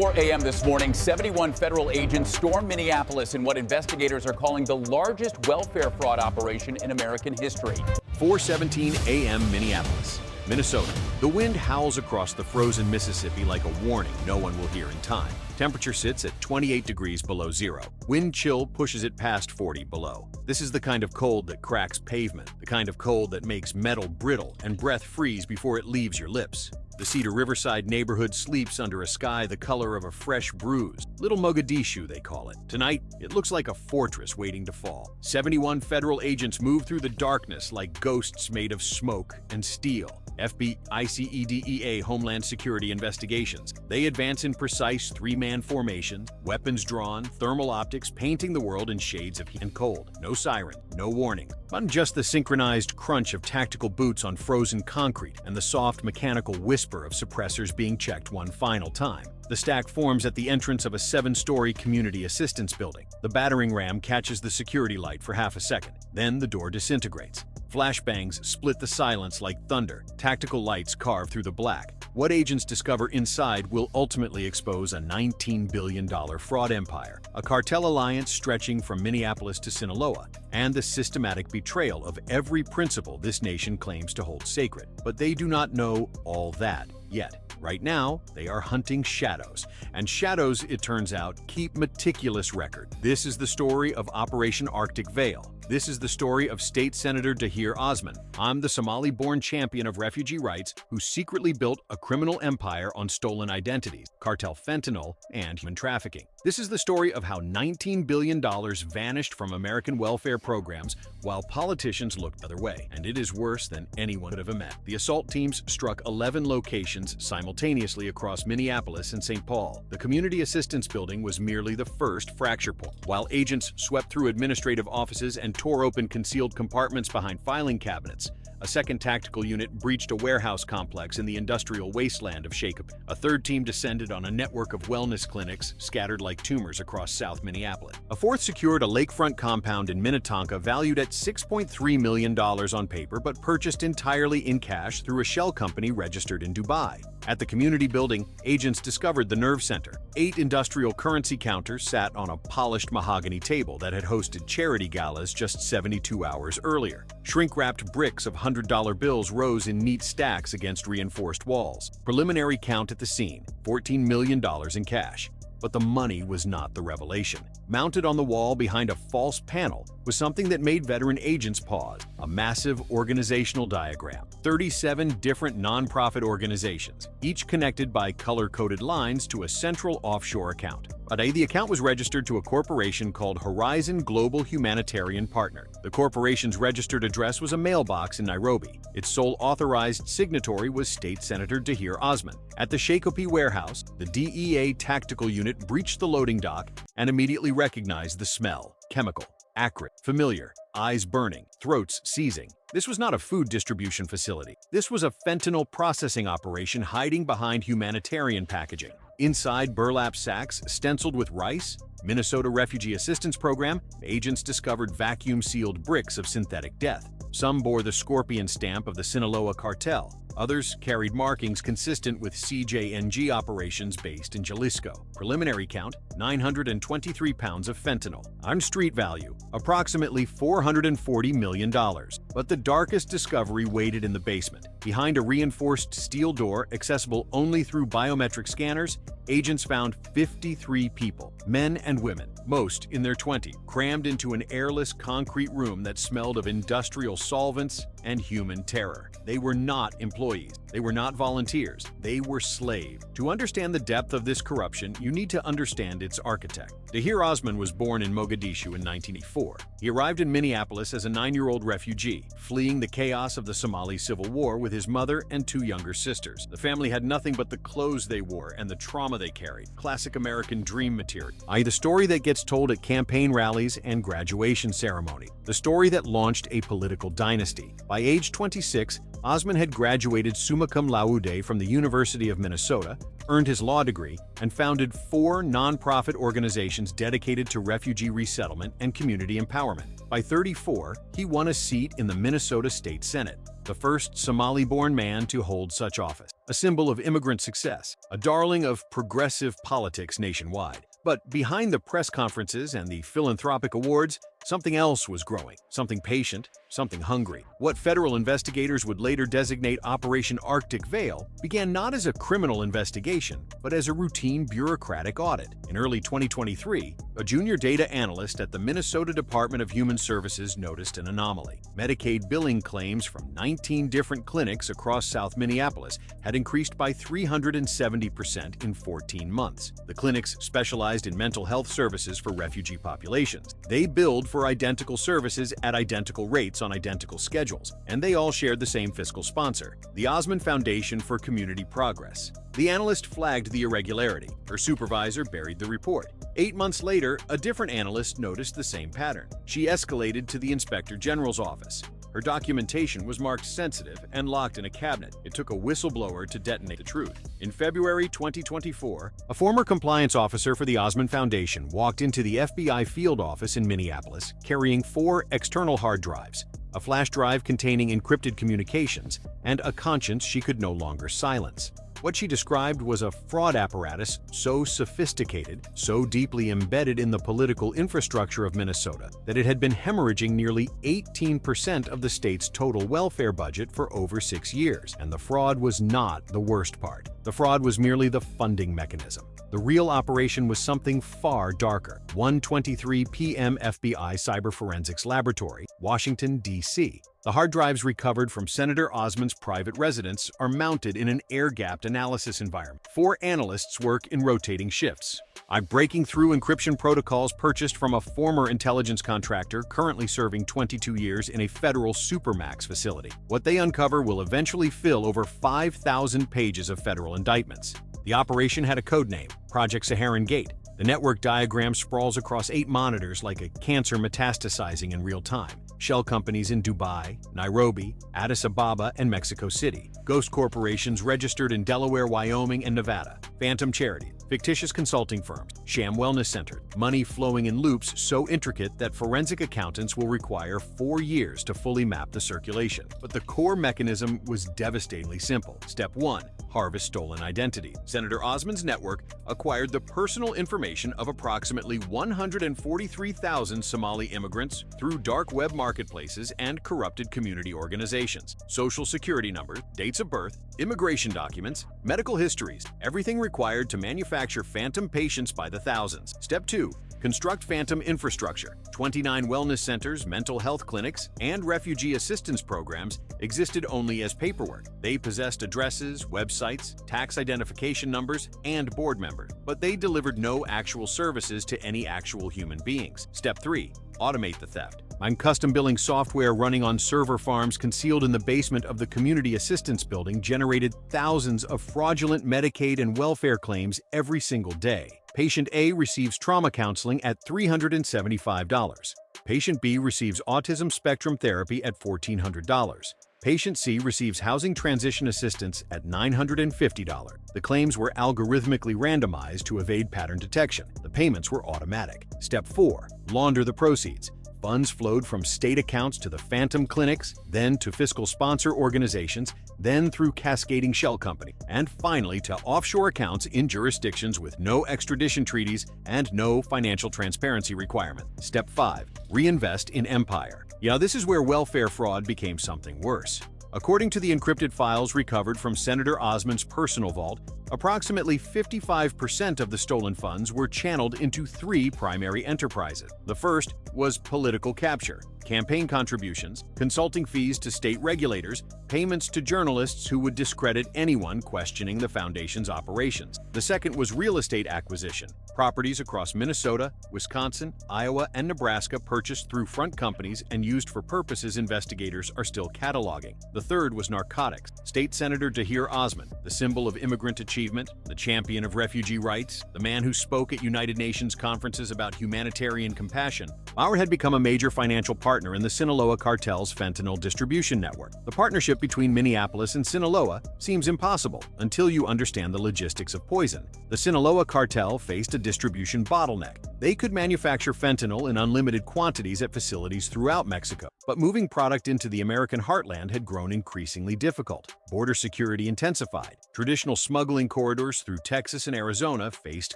4 a.m. this morning, 71 federal agents stormed Minneapolis in what investigators are calling the largest welfare fraud operation in American history. 4:17 a.m. Minneapolis, Minnesota. The wind howls across the frozen Mississippi like a warning no one will hear in time. Temperature sits at 28 degrees below zero. Wind chill pushes it past 40 below. This is the kind of cold that cracks pavement, the kind of cold that makes metal brittle and breath freeze before it leaves your lips. The Cedar Riverside neighborhood sleeps under a sky the color of a fresh bruise. Little Mogadishu, they call it. Tonight, it looks like a fortress waiting to fall. 71 federal agents move through the darkness like ghosts made of smoke and steel. FBI, ICEDEA Homeland Security investigations. They advance in precise three-man formations, weapons drawn, thermal optics painting the world in shades of heat and cold. No siren, no warning, but just the synchronized crunch of tactical boots on frozen concrete and the soft mechanical whisper of suppressors being checked one final time. The stack forms at the entrance of a 7-story community assistance building. The battering ram catches the security light for half a second. Then the door disintegrates. Flashbangs split the silence like thunder. Tactical lights carve through the black. What agents discover inside will ultimately expose a $19 billion fraud empire, a cartel alliance stretching from Minneapolis to Sinaloa, and the systematic betrayal of every principle this nation claims to hold sacred. But they do not know all that yet. Right now, they are hunting shadows. And shadows, it turns out, keep meticulous record. This is the story of Operation Arctic Veil. This is the story of State Senator Tahir Osman. I'm the Somali-born champion of refugee rights who secretly built a criminal empire on stolen identities, cartel fentanyl, and human trafficking. This is the story of how $19 billion vanished from American welfare programs while politicians looked the other way. And it is worse than anyone could have imagined. The assault teams struck 11 locations simultaneously across Minneapolis and St. Paul. The community assistance building was merely the first fracture point. While agents swept through administrative offices and tore open concealed compartments behind filing cabinets, a second tactical unit breached a warehouse complex in the industrial wasteland of Shakopee. A third team descended on a network of wellness clinics scattered like tumors across South Minneapolis. A fourth secured a lakefront compound in Minnetonka valued at $6.3 million on paper but purchased entirely in cash through a shell company registered in Dubai. At the community building, agents discovered the nerve center. 8 industrial currency counters sat on a polished mahogany table that had hosted charity galas just 72 hours earlier. Shrink-wrapped bricks of $100 bills rose in neat stacks against reinforced walls. Preliminary count at the scene, $14 million in cash. But the money was not the revelation. Mounted on the wall behind a false panel was something that made veteran agents pause, a massive organizational diagram. 37 different nonprofit organizations, each connected by color-coded lines to a central offshore account. Today, the account was registered to a corporation called Horizon Global Humanitarian Partner. The corporation's registered address was a mailbox in Nairobi. Its sole authorized signatory was State Senator Tahir Osman. At the Shakopee warehouse, the DEA tactical unit breached the loading dock and immediately recognized the smell. Chemical, acrid, familiar, eyes burning, throats seizing. This was not a food distribution facility. This was a fentanyl processing operation hiding behind humanitarian packaging. Inside burlap sacks stenciled with rice, Minnesota Refugee Assistance Program, agents discovered vacuum-sealed bricks of synthetic death. Some bore the scorpion stamp of the Sinaloa Cartel. Others carried markings consistent with CJNG operations based in Jalisco. Preliminary count, 923 pounds of fentanyl. On street value, approximately $440 million. But the darkest discovery waited in the basement. Behind a reinforced steel door accessible only through biometric scanners, agents found 53 people, men and women, most in their 20s, crammed into an airless concrete room that smelled of industrial solvents and human terror. They were not employees. They were not volunteers. They were slaves. To understand the depth of this corruption, you need to understand its architect. Tahir Osman was born in Mogadishu in 1984. He arrived in Minneapolis as a 9-year-old refugee, fleeing the chaos of the Somali Civil War with his mother and 2 younger sisters. The family had nothing but the clothes they wore and the trauma they carried. Classic American dream material. The story that gets told at campaign rallies and graduation ceremony. The story that launched a political dynasty. By age 26, Osman had graduated summa cum laude from the University of Minnesota, earned his law degree, and founded 4 nonprofit organizations dedicated to refugee resettlement and community empowerment. By 34, he won a seat in the Minnesota State Senate, the first Somali-born man to hold such office, a symbol of immigrant success, a darling of progressive politics nationwide. But behind the press conferences and the philanthropic awards, something else was growing, something patient, something hungry. What federal investigators would later designate Operation Arctic Veil began not as a criminal investigation, but as a routine bureaucratic audit. In early 2023, a junior data analyst at the Minnesota Department of Human Services noticed an anomaly. Medicaid billing claims from 19 different clinics across South Minneapolis had increased by 370% in 14 months. The clinics specialized in mental health services for refugee populations. They billed for identical services at identical rates on identical schedules, and they all shared the same fiscal sponsor, the Osmond Foundation for Community Progress. The analyst flagged the irregularity. Her supervisor buried the report. 8 months later, a different analyst noticed the same pattern. She escalated to the Inspector General's office. Her documentation was marked sensitive and locked in a cabinet. It took a whistleblower to detonate the truth. In February 2024, a former compliance officer for the Osmond Foundation walked into the FBI field office in Minneapolis carrying 4 external hard drives, a flash drive containing encrypted communications, and a conscience she could no longer silence. What she described was a fraud apparatus so sophisticated, so deeply embedded in the political infrastructure of Minnesota, that it had been hemorrhaging nearly 18% of the state's total welfare budget for over 6 years. And the fraud was not the worst part. The fraud was merely the funding mechanism. The real operation was something far darker. 1:23 p.m. FBI Cyber Forensics Laboratory, Washington, D.C. The hard drives recovered from Senator Osmond's private residence are mounted in an air-gapped analysis environment. 4 analysts work in rotating shifts. I'm breaking through encryption protocols purchased from a former intelligence contractor currently serving 22 years in a federal supermax facility. What they uncover will eventually fill over 5,000 pages of federal indictments. The operation had a code name, Project Saharan Gate. The network diagram sprawls across 8 monitors like a cancer metastasizing in real time. Shell companies in Dubai, Nairobi, Addis Ababa, and Mexico City. Ghost corporations registered in Delaware, Wyoming, and Nevada. Phantom charities, fictitious consulting firms, sham wellness centers, money flowing in loops so intricate that forensic accountants will require 4 years to fully map the circulation. But the core mechanism was devastatingly simple. Step 1. Harvest stolen identity. Senator Osmond's network acquired the personal information of approximately 143,000 Somali immigrants through dark web marketplaces and corrupted community organizations. Social security numbers, dates of birth, immigration documents, medical histories, everything required to manufacture phantom patients by the thousands. Step 2. Construct phantom infrastructure. 29 wellness centers, mental health clinics, and refugee assistance programs existed only as paperwork. They possessed addresses, websites, tax identification numbers, and board members, but they delivered no actual services to any actual human beings. Step 3. Automate the theft. On custom billing software running on server farms concealed in the basement of the Community Assistance Building generated thousands of fraudulent Medicaid and welfare claims every single day. Patient A receives trauma counseling at $375. Patient B receives autism spectrum therapy at $1,400. Patient C receives housing transition assistance at $950. The claims were algorithmically randomized to evade pattern detection. The payments were automatic. Step 4. Launder the proceeds. Funds flowed from state accounts to the phantom clinics, then to fiscal sponsor organizations, then through cascading shell company, and finally to offshore accounts in jurisdictions with no extradition treaties and no financial transparency requirement. Step 5. Reinvest in empire. This is where welfare fraud became something worse. According to the encrypted files recovered from Senator Osmond's personal vault, approximately 55% of the stolen funds were channeled into 3 primary enterprises. The first was political capture, campaign contributions, consulting fees to state regulators, payments to journalists who would discredit anyone questioning the foundation's operations. The second was real estate acquisition, properties across Minnesota, Wisconsin, Iowa, and Nebraska purchased through front companies and used for purposes investigators are still cataloging. The third was narcotics. State Senator Tahir Osmond, the symbol of immigrant achievement, the champion of refugee rights, the man who spoke at United Nations conferences about humanitarian compassion, Maurer had become a major financial partner partner in the Sinaloa Cartel's fentanyl distribution network. The partnership between Minneapolis and Sinaloa seems impossible until you understand the logistics of poison. The Sinaloa Cartel faced a distribution bottleneck. They could manufacture fentanyl in unlimited quantities at facilities throughout Mexico, but moving product into the American heartland had grown increasingly difficult. Border security intensified. Traditional smuggling corridors through Texas and Arizona faced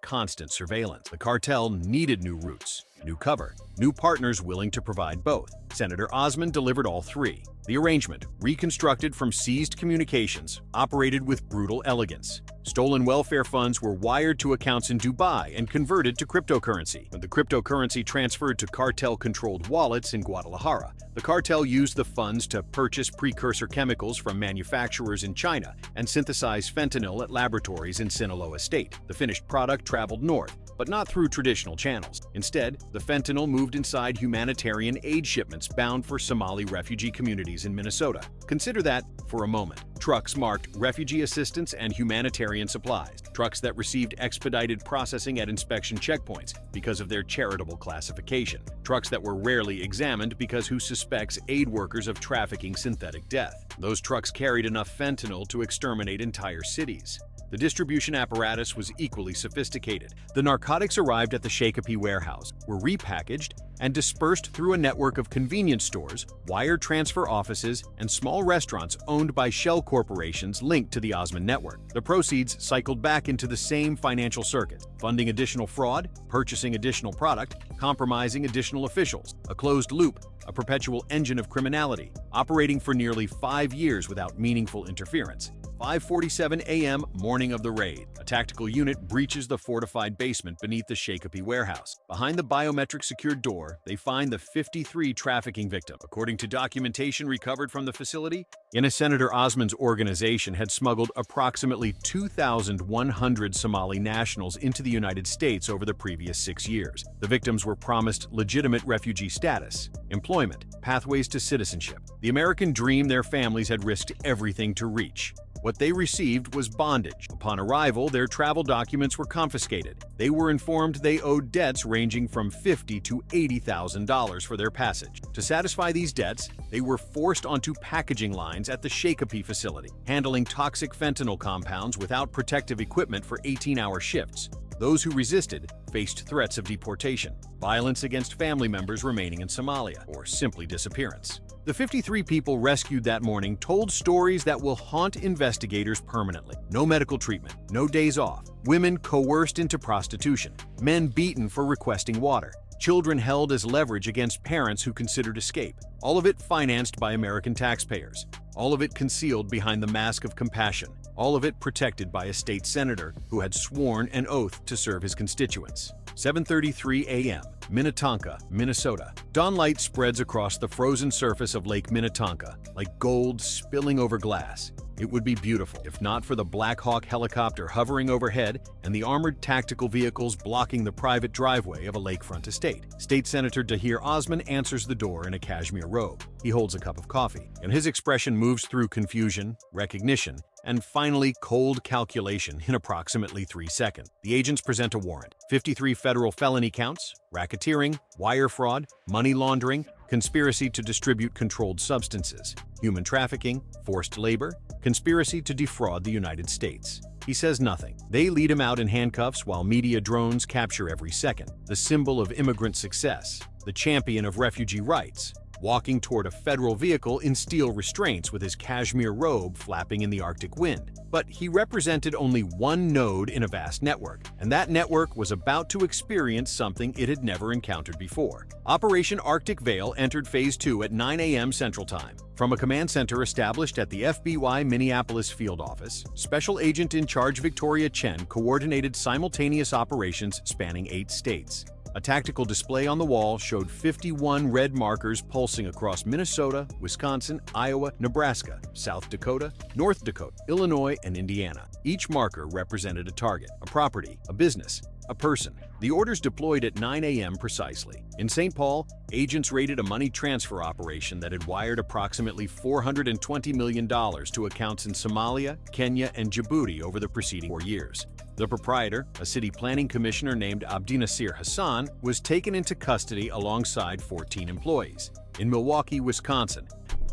constant surveillance. The cartel needed new routes, new cover, new partners willing to provide both. Senator Osmond delivered all three. The arrangement, reconstructed from seized communications, operated with brutal elegance. Stolen welfare funds were wired to accounts in Dubai and converted to cryptocurrency. When the cryptocurrency transferred to cartel-controlled wallets in Guadalajara, the cartel used the funds to purchase precursor chemicals from manufacturers in China and synthesize fentanyl at laboratories in Sinaloa State. The finished product traveled north, but not through traditional channels. Instead, the fentanyl moved inside humanitarian aid shipments bound for Somali refugee communities in Minnesota. Consider that for a moment. Trucks marked refugee assistance and humanitarian supplies. Trucks that received expedited processing at inspection checkpoints because of their charitable classification. Trucks that were rarely examined because who suspects aid workers of trafficking synthetic death. Those trucks carried enough fentanyl to exterminate entire cities. The distribution apparatus was equally sophisticated. The narcotics arrived at the Shakopee warehouse, were repackaged, and dispersed through a network of convenience stores, wire transfer offices, and small restaurants owned by shell corporations linked to the Osmond network. The proceeds cycled back into the same financial circuit, funding additional fraud, purchasing additional product, compromising additional officials. A closed loop, a perpetual engine of criminality, operating for nearly 5 years without meaningful interference. 5:47 a.m. morning of the raid. A tactical unit breaches the fortified basement beneath the Shakopee warehouse. Behind the biometric secured door, they find the 53 trafficking victim. According to documentation recovered from the facility, Senator Osmond's organization had smuggled approximately 2,100 Somali nationals into the United States over the previous 6 years. The victims were promised legitimate refugee status, employment, pathways to citizenship, the American dream their families had risked everything to reach. What they received was bondage. Upon arrival, their travel documents were confiscated. They were informed they owed debts ranging from $50,000 to $80,000 for their passage. To satisfy these debts, they were forced onto packaging lines at the Shakopee facility, handling toxic fentanyl compounds without protective equipment for 18-hour shifts. Those who resisted faced threats of deportation, violence against family members remaining in Somalia, or simply disappearance. The 53 people rescued that morning told stories that will haunt investigators permanently. No medical treatment, no days off, women coerced into prostitution, men beaten for requesting water, children held as leverage against parents who considered escape. All of it financed by American taxpayers. All of it concealed behind the mask of compassion. All of it protected by a state senator who had sworn an oath to serve his constituents. 7:33 a.m., Minnetonka, Minnesota. Dawnlight spreads across the frozen surface of Lake Minnetonka like gold spilling over glass. It would be beautiful if not for the Black Hawk helicopter hovering overhead and the armored tactical vehicles blocking the private driveway of a lakefront estate. State Senator Dahir Osman answers the door in a cashmere robe. He holds a cup of coffee, and his expression moves through confusion, recognition, and finally cold calculation in approximately 3 seconds. The agents present a warrant. 53 federal felony counts: racketeering, wire fraud, money laundering, conspiracy to distribute controlled substances, human trafficking, forced labor, conspiracy to defraud the United States. He says nothing. They lead him out in handcuffs while media drones capture every second. The symbol of immigrant success, the champion of refugee rights, walking toward a federal vehicle in steel restraints with his cashmere robe flapping in the Arctic wind. But he represented only one node in a vast network, and that network was about to experience something it had never encountered before. Operation Arctic Veil entered Phase 2 at 9 a.m. Central Time. From a command center established at the FBI Minneapolis field office, Special Agent in Charge Victoria Chen coordinated simultaneous operations spanning 8 states. A tactical display on the wall showed 51 red markers pulsing across Minnesota, Wisconsin, Iowa, Nebraska, South Dakota, North Dakota, Illinois, and Indiana. Each marker represented a target, a property, a business, a person. The orders deployed at 9 a.m. precisely. In St. Paul, agents raided a money transfer operation that had wired approximately $420 million to accounts in Somalia, Kenya, and Djibouti over the preceding 4 years. The proprietor, a city planning commissioner named Abdinasir Hassan, was taken into custody alongside 14 employees. in Milwaukee, Wisconsin.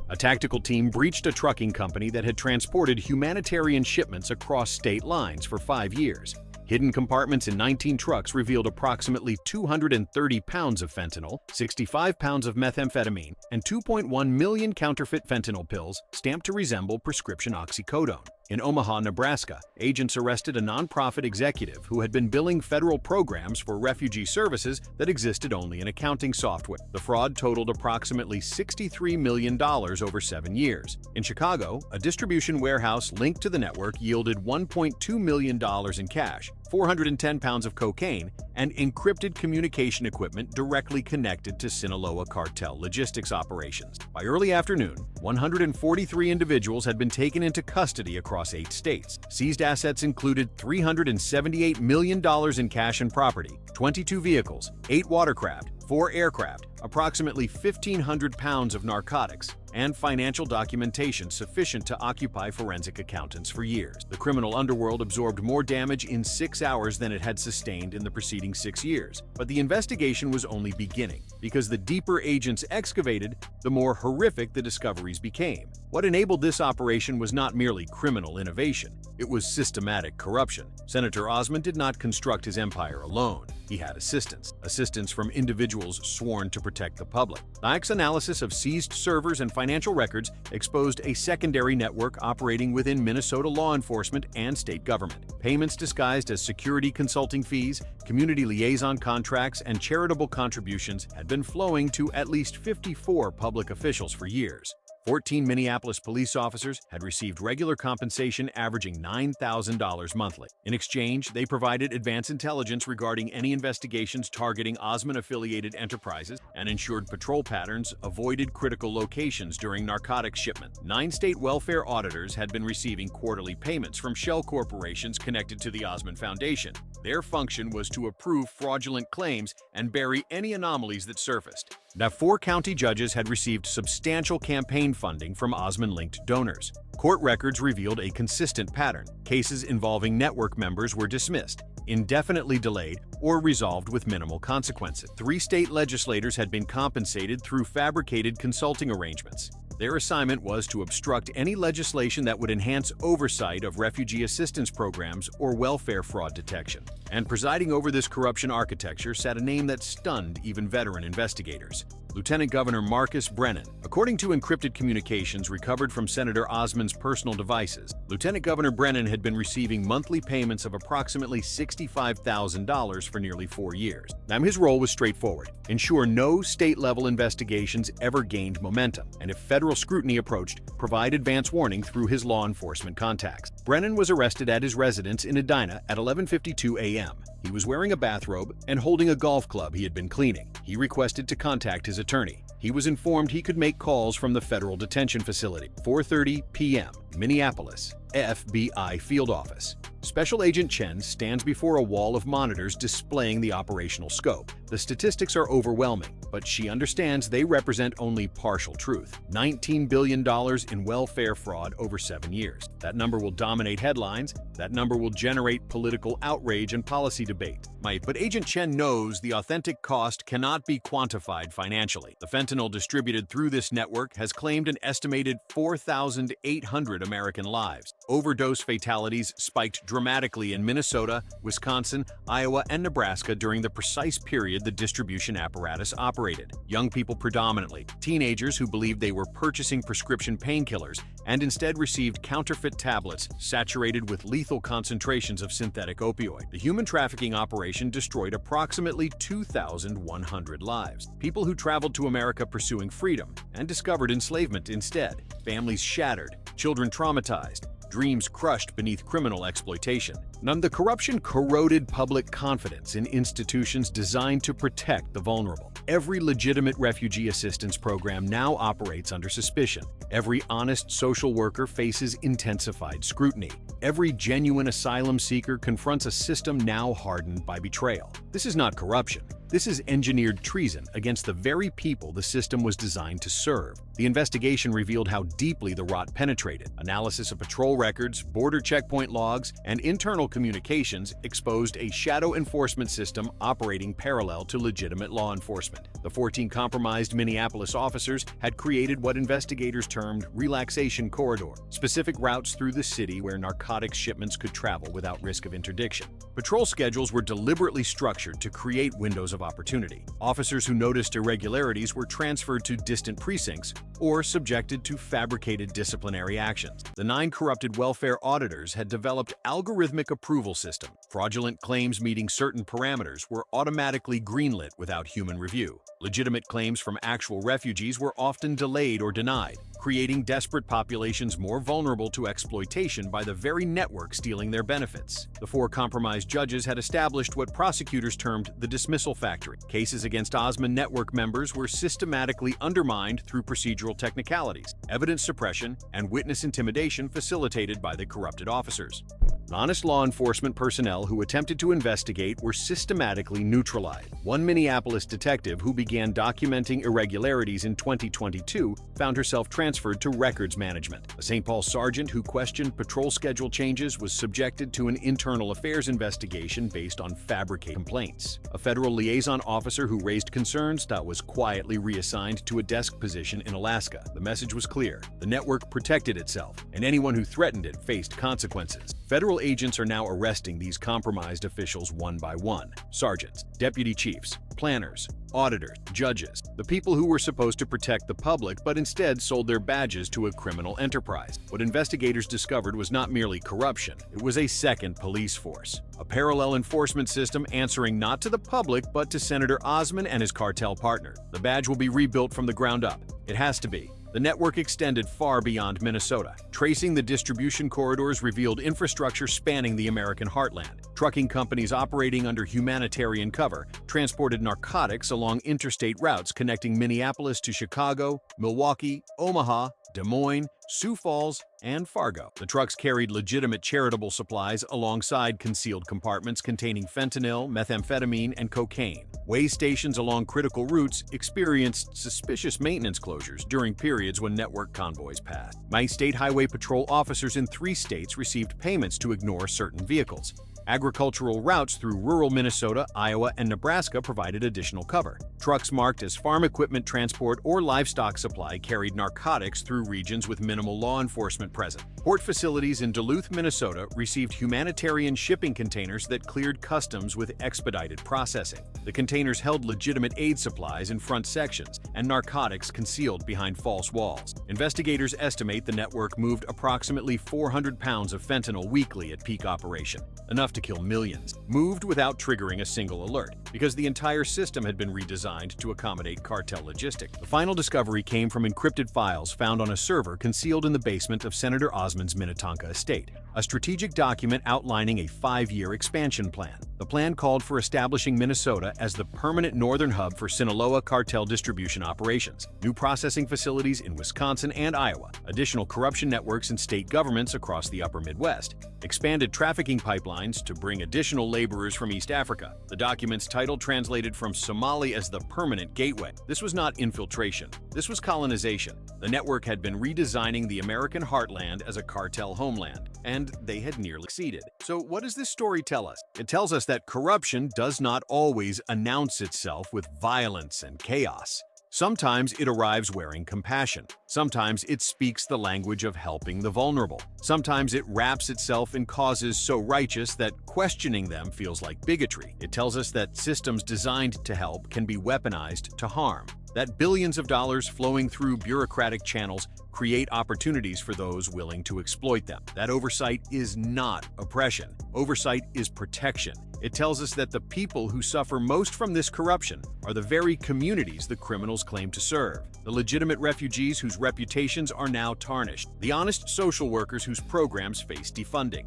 A tactical team breached a trucking company that had transported humanitarian shipments across state lines for 5 years. Hidden compartments in 19 trucks revealed approximately 230 pounds of fentanyl, 65 pounds of methamphetamine, and 2.1 million counterfeit fentanyl pills stamped to resemble prescription oxycodone. In Omaha, Nebraska, agents arrested a nonprofit executive who had been billing federal programs for refugee services that existed only in accounting software. The fraud totaled approximately $63 million over 7 years. In Chicago, a distribution warehouse linked to the network yielded $1.2 million in cash, 410 pounds of cocaine, and encrypted communication equipment directly connected to Sinaloa Cartel logistics operations. By early afternoon, 143 individuals had been taken into custody across 8 states. Seized assets included $378 million in cash and property, 22 vehicles, 8 watercraft, 4 aircraft, approximately 1,500 pounds of narcotics, and financial documentation sufficient to occupy forensic accountants for years. The criminal underworld absorbed more damage in 6 hours than it had sustained in the preceding 6 years. But the investigation was only beginning, because the deeper agents excavated, the more horrific the discoveries became. What enabled this operation was not merely criminal innovation, it was systematic corruption. Senator Osmond did not construct his empire alone. He had assistance from individuals sworn to protect the public. NIAC's analysis of seized servers and financial records exposed a secondary network operating within Minnesota law enforcement and state government. Payments disguised as security consulting fees, community liaison contracts, and charitable contributions had been flowing to at least 54 public officials for years. 14 Minneapolis police officers had received regular compensation averaging $9,000 monthly. In exchange, they provided advance intelligence regarding any investigations targeting Osmond-affiliated enterprises and ensured patrol patterns avoided critical locations during narcotics shipment. 9 state welfare auditors had been receiving quarterly payments from shell corporations connected to the Osmond Foundation. Their function was to approve fraudulent claims and bury any anomalies that surfaced. Now, 4 county judges had received substantial campaign funding from Osmond-linked donors. Court records revealed a consistent pattern. Cases involving network members were dismissed, indefinitely delayed, or resolved with minimal consequences. 3 state legislators had been compensated through fabricated consulting arrangements. Their assignment was to obstruct any legislation that would enhance oversight of refugee assistance programs or welfare fraud detection. And presiding over this corruption architecture sat a name that stunned even veteran investigators: Lieutenant Governor Marcus Brennan. According to encrypted communications recovered from Senator Osmond's personal devices, Lieutenant Governor Brennan had been receiving monthly payments of approximately $65,000 for nearly 4 years. Now, his role was straightforward: ensure no state-level investigations ever gained momentum, and if federal scrutiny approached, provide advance warning through his law enforcement contacts. Brennan was arrested at his residence in Edina at 11:52 a.m. He was wearing a bathrobe and holding a golf club he had been cleaning. He requested to contact his attorney. He was informed he could make calls from the federal detention facility. 4:30 p.m., Minneapolis, FBI field office. Special Agent Chen stands before a wall of monitors displaying the operational scope. The statistics are overwhelming, but she understands they represent only partial truth. $19 billion in welfare fraud over 7 years. That number will dominate headlines. That number will generate political outrage and policy debate. But Agent Chen knows the authentic cost cannot be quantified financially. The fentanyl distributed through this network has claimed an estimated 4,800 American lives. Overdose fatalities spiked dramatically in Minnesota, Wisconsin, Iowa, and Nebraska during the precise period the distribution apparatus operated. Young people predominantly, teenagers who believed they were purchasing prescription painkillers and instead received counterfeit tablets saturated with lethal concentrations of synthetic opioid. The human trafficking operation destroyed approximately 2,100 lives. People who traveled to America pursuing freedom and discovered enslavement instead. Families shattered, children traumatized, dreams crushed beneath criminal exploitation. The corruption corroded public confidence in institutions designed to protect the vulnerable. Every legitimate refugee assistance program now operates under suspicion. Every honest social worker faces intensified scrutiny. Every genuine asylum seeker confronts a system now hardened by betrayal. This is not corruption. This is engineered treason against the very people the system was designed to serve. The investigation revealed how deeply the rot penetrated. Analysis of patrol records, border checkpoint logs, and internal communications exposed a shadow enforcement system operating parallel to legitimate law enforcement. The 14 compromised Minneapolis officers had created what investigators termed relaxation corridor, specific routes through the city where narcotics shipments could travel without risk of interdiction. Patrol schedules were deliberately structured to create windows of opportunity. Officers who noticed irregularities were transferred to distant precincts or subjected to fabricated disciplinary actions. The 9 corrupted welfare auditors had developed algorithmic approval system. Fraudulent claims meeting certain parameters were automatically greenlit without human review. Legitimate claims from actual refugees were often delayed or denied, creating desperate populations more vulnerable to exploitation by the very network stealing their benefits. The 4 compromised judges had established what prosecutors termed the dismissal factory. Cases against Osmond network members were systematically undermined through procedural technicalities, evidence suppression, and witness intimidation facilitated by the corrupted officers. Honest law enforcement personnel who attempted to investigate were systematically neutralized. One Minneapolis detective who began documenting irregularities in 2022 found herself transferred to records management. A St. Paul sergeant who questioned patrol schedule changes was subjected to an internal affairs investigation based on fabricated complaints. A federal liaison officer who raised concerns was quietly reassigned to a desk position in Alaska. The message was clear: the network protected itself, and anyone who threatened it faced consequences. Federal agents are now arresting these compromised officials one by one. Sergeants, deputy chiefs, planners, auditors, judges, the people who were supposed to protect the public but instead sold their badges to a criminal enterprise. What investigators discovered was not merely corruption, it was a second police force. A parallel enforcement system answering not to the public but to Senator Osmond and his cartel partner. The badge will be rebuilt from the ground up. It has to be. The network extended far beyond Minnesota. Tracing the distribution corridors revealed infrastructure spanning the American heartland. Trucking companies operating under humanitarian cover transported narcotics along interstate routes connecting Minneapolis to Chicago, Milwaukee, Omaha, Des Moines, Sioux Falls, and Fargo. The trucks carried legitimate charitable supplies alongside concealed compartments containing fentanyl, methamphetamine, and cocaine. Way stations along critical routes experienced suspicious maintenance closures during periods when network convoys passed. My state highway patrol officers in 3 states received payments to ignore certain vehicles. Agricultural routes through rural Minnesota, Iowa, and Nebraska provided additional cover. Trucks marked as farm equipment transport or livestock supply carried narcotics through regions with minimal law enforcement present. Port facilities in Duluth, Minnesota received humanitarian shipping containers that cleared customs with expedited processing. The containers held legitimate aid supplies in front sections and narcotics concealed behind false walls. Investigators estimate the network moved approximately 400 pounds of fentanyl weekly at peak operation, enough to kill millions, moved without triggering a single alert, because the entire system had been redesigned to accommodate cartel logistics. The final discovery came from encrypted files found on a server concealed in the basement of Senator Osmond's Minnetonka estate, a strategic document outlining a 5-year expansion plan. The plan called for establishing Minnesota as the permanent northern hub for Sinaloa cartel distribution operations, new processing facilities in Wisconsin and Iowa, additional corruption networks in state governments across the upper Midwest, expanded trafficking pipelines to bring additional laborers from East Africa. The document's title translated from Somali as the permanent gateway. This was not infiltration. This was colonization. The network had been redesigning the American heartland as a cartel homeland, and they had nearly succeeded. So what does this story tell us? It tells us that corruption does not always announce itself with violence and chaos. Sometimes it arrives wearing compassion. Sometimes it speaks the language of helping the vulnerable. Sometimes it wraps itself in causes so righteous that questioning them feels like bigotry. It tells us that systems designed to help can be weaponized to harm, that billions of dollars flowing through bureaucratic channels create opportunities for those willing to exploit them. That oversight is not oppression. Oversight is protection. It tells us that the people who suffer most from this corruption are the very communities the criminals claim to serve, the legitimate refugees whose reputations are now tarnished, the honest social workers whose programs face defunding,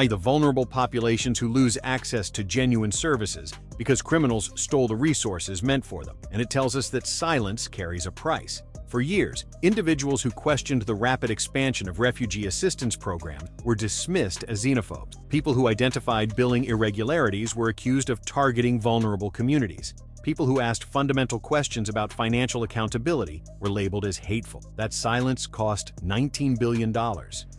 the vulnerable populations who lose access to genuine services because criminals stole the resources meant for them. And it tells us that silence carries a price. For years, individuals who questioned the rapid expansion of refugee assistance programs were dismissed as xenophobes. People who identified billing irregularities were accused of targeting vulnerable communities. People who asked fundamental questions about financial accountability were labeled as hateful. That silence cost $19 billion.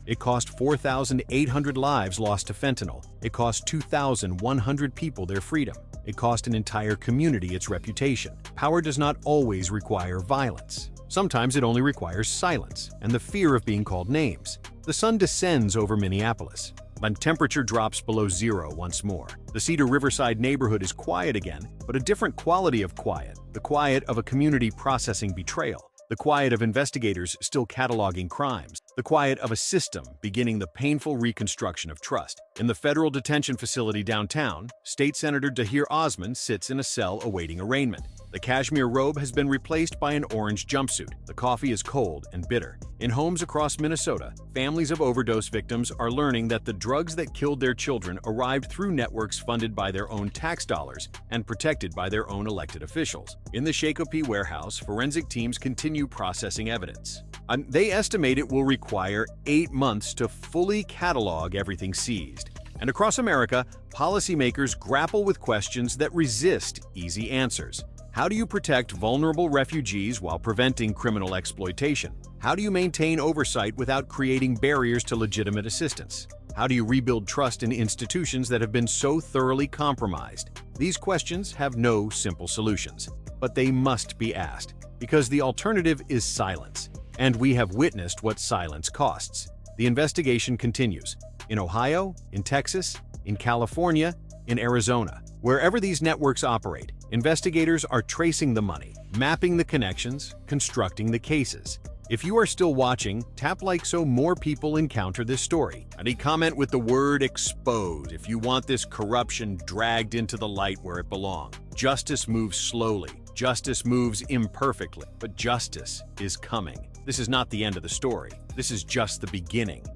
It cost 4,800 lives lost to fentanyl. It cost 2,100 people their freedom. It cost an entire community its reputation. Power does not always require violence. Sometimes it only requires silence and the fear of being called names. The sun descends over Minneapolis, but temperature drops below zero once more. The Cedar Riverside neighborhood is quiet again, but a different quality of quiet. The quiet of a community processing betrayal. The quiet of investigators still cataloging crimes. The quiet of a system beginning the painful reconstruction of trust. In the federal detention facility downtown, State Senator Dahir Osman sits in a cell awaiting arraignment. The cashmere robe has been replaced by an orange jumpsuit. The coffee is cold and bitter. In homes across Minnesota, families of overdose victims are learning that the drugs that killed their children arrived through networks funded by their own tax dollars and protected by their own elected officials. In the Shakopee warehouse, forensic teams continue processing evidence. They estimate it will require 8 months to fully catalog everything seized. And across America, policymakers grapple with questions that resist easy answers. How do you protect vulnerable refugees while preventing criminal exploitation? How do you maintain oversight without creating barriers to legitimate assistance? How do you rebuild trust in institutions that have been so thoroughly compromised? These questions have no simple solutions, but they must be asked, because the alternative is silence, and we have witnessed what silence costs. The investigation continues in Ohio, in Texas, in California, in Arizona. Wherever these networks operate, investigators are tracing the money, mapping the connections, constructing the cases. If you are still watching, tap like so more people encounter this story. And comment with the word expose if you want this corruption dragged into the light where it belongs. Justice moves slowly. Justice moves imperfectly, but justice is coming. This is not the end of the story. This is just the beginning.